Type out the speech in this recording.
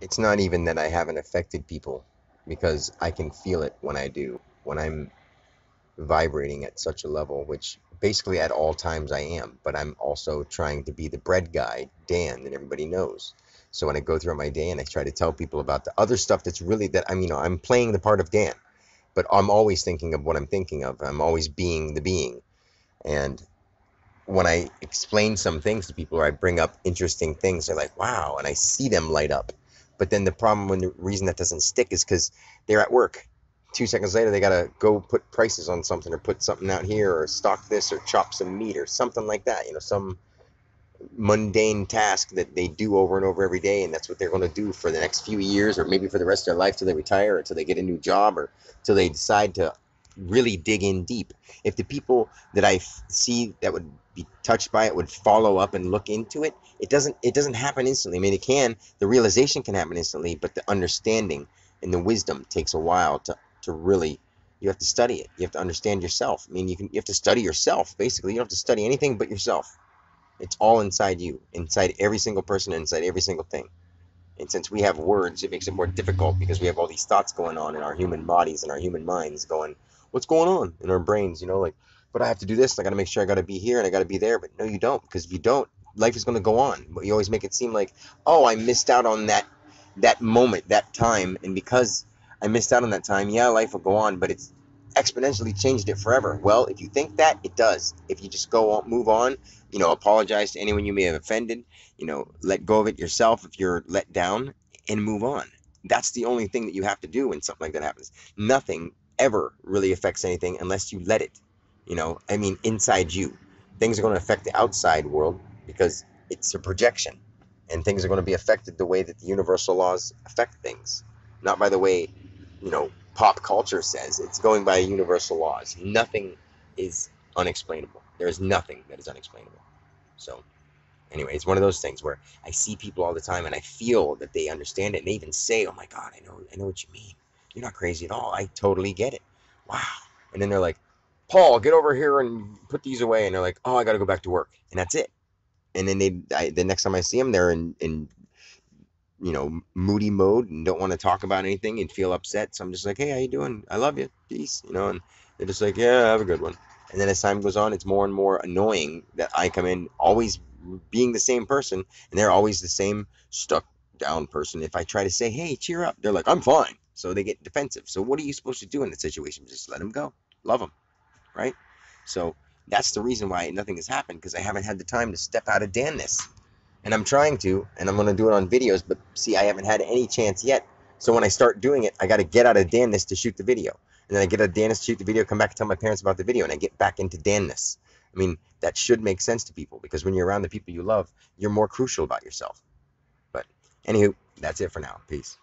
it's not even that I haven't affected people because I can feel it when I do, when I'm vibrating at such a level, which basically at all times I am, but I'm also trying to be the bread guy, Dan, that everybody knows. So when I go throughout my day and I try to tell people about the other stuff that's really that I'm playing the part of Dan, but I'm always thinking of what I'm thinking of. I'm always being the being. And when I explain some things to people or I bring up interesting things, they're like, wow, and I see them light up. But then the problem when the reason that doesn't stick is because they're at work. 2 seconds later, they gotta go put prices on something or put something out here or stock this or chop some meat or something like that. Some mundane task that they do over and over every day, and that's what they're going to do for the next few years, or maybe for the rest of their life till they retire, or till they get a new job, or till they decide to really dig in deep. If the people that I see that would be touched by it would follow up and look into it, it doesn't happen instantly. I mean, it can, the realization can happen instantly, but the understanding and the wisdom takes a while to really. You have to study it. You have to understand yourself. I mean, you have to study yourself. Basically, you don't have to study anything but yourself. It's all inside you, inside every single person, inside every single thing. And since we have words, it makes it more difficult because we have all these thoughts going on in our human bodies and our human minds going, what's going on in our brains? Like, but I have to do this. I got to make sure I got to be here and I got to be there. But no, you don't. Because if you don't, life is going to go on. But you always make it seem like, oh, I missed out on that moment, that time. And because I missed out on that time, yeah, life will go on, but it's exponentially changed it forever. Well, if you think that, it does. If you just go on, move on, apologize to anyone you may have offended, let go of it yourself if you're let down and move on. That's the only thing that you have to do when something like that happens. Nothing ever really affects anything unless you let it. I mean, inside you. Things are going to affect the outside world because it's a projection. And things are going to be affected the way that the universal laws affect things, not by the way, pop culture says. It's going by universal laws. Nothing is unexplainable. There is nothing that is unexplainable. So, anyway, it's one of those things where I see people all the time and I feel that they understand it and they even say, "Oh my God, I know what you mean. You're not crazy at all. I totally get it. Wow." And then they're like, "Paul, get over here and put these away." And they're like, "Oh, I got to go back to work." And that's it. And then the next time I see them, they're in moody mode and don't want to talk about anything and feel upset. So I'm just like, "Hey, how you doing? I love you. Peace." And they're just like, "Yeah, have a good one." And then as time goes on, it's more and more annoying that I come in always being the same person and they're always the same stuck down person. If I try to say, "Hey, cheer up," they're like, "I'm fine." So they get defensive. So what are you supposed to do in that situation? Just let them go. Love them, right? So that's the reason why nothing has happened because I haven't had the time to step out of Danness. And I'm trying to, and I'm going to do it on videos, but see, I haven't had any chance yet. So when I start doing it, I got to get out of Danness to shoot the video. And then I get out of Danness to shoot the video, come back and tell my parents about the video, and I get back into Danness. I mean, that should make sense to people because when you're around the people you love, you're more crucial about yourself. But anywho, that's it for now. Peace.